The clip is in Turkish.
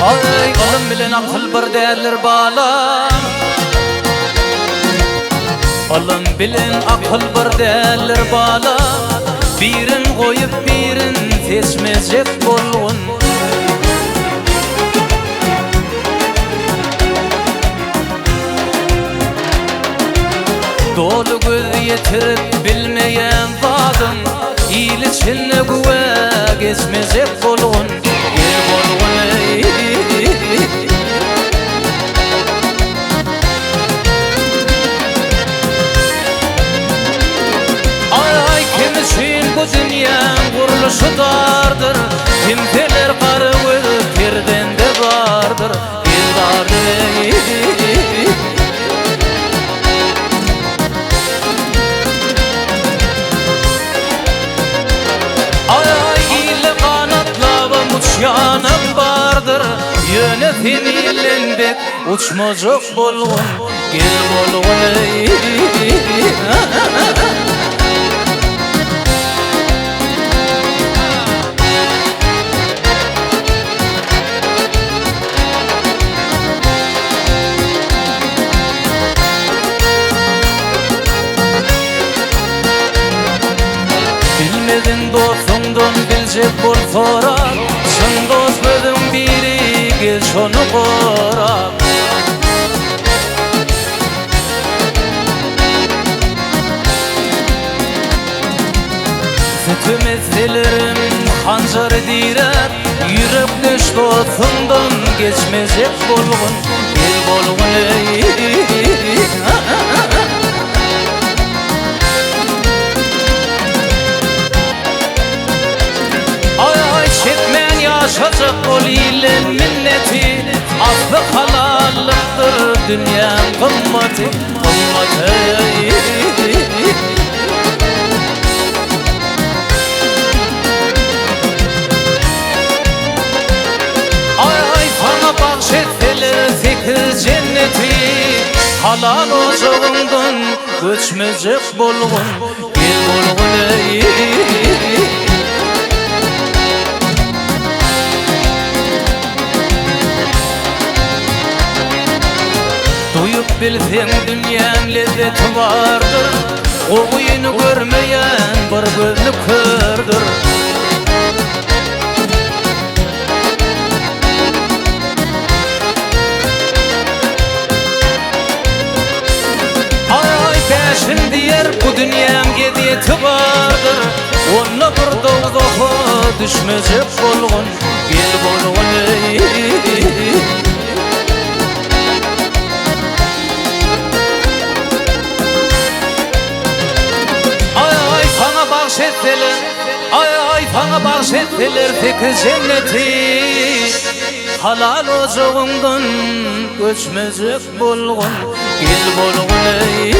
Ay kalım bilen akıl bir derler bala. Kalım bilen akıl bir derler bala. Birin koyup birin seçmezcek bolgun. Dolu göz yetirip bilmeyen vadın, iyili çinle güve geçmezcek bolgun. Gel bolgun ey. Ay kimishin bu dünyanın kuruluşu dardır. Kimseler karı gözü pirden de vardır. Gel vardır ey. Yanım vardır, yönetimiyle uçmacak bolgun. Gel bolgun ey. Bilmedin dostundan bilecek bol sorar. Şun dost bölüm biri gel şonu korar. Sütümezlerim hancar edirer. Yürek düş dostundan geçmezcek bolgun. Gel bolgun ey. Yaşacak ol ile milleti, aslı halallıktır dünyanın kımmeti. Ay sana bahşetseler sekiz cenneti, halal ocağından göçmeyecek bolgun. Gel bolgun ey. Duyup bilsen dünyanın lezzeti vardır. O kuyunu görmeyen bir gözlü kördür. Ay peşin diyer bu dünyanın gediyeti vardır. Onunla bir dovdoğa düşmeyecek bolgun. Gel bolgun ey. Bahşettiler, ay sana bahşettiler sekiz cenneti. Halal ocağından göçmeyecek bolgun. Gel bolgun ey.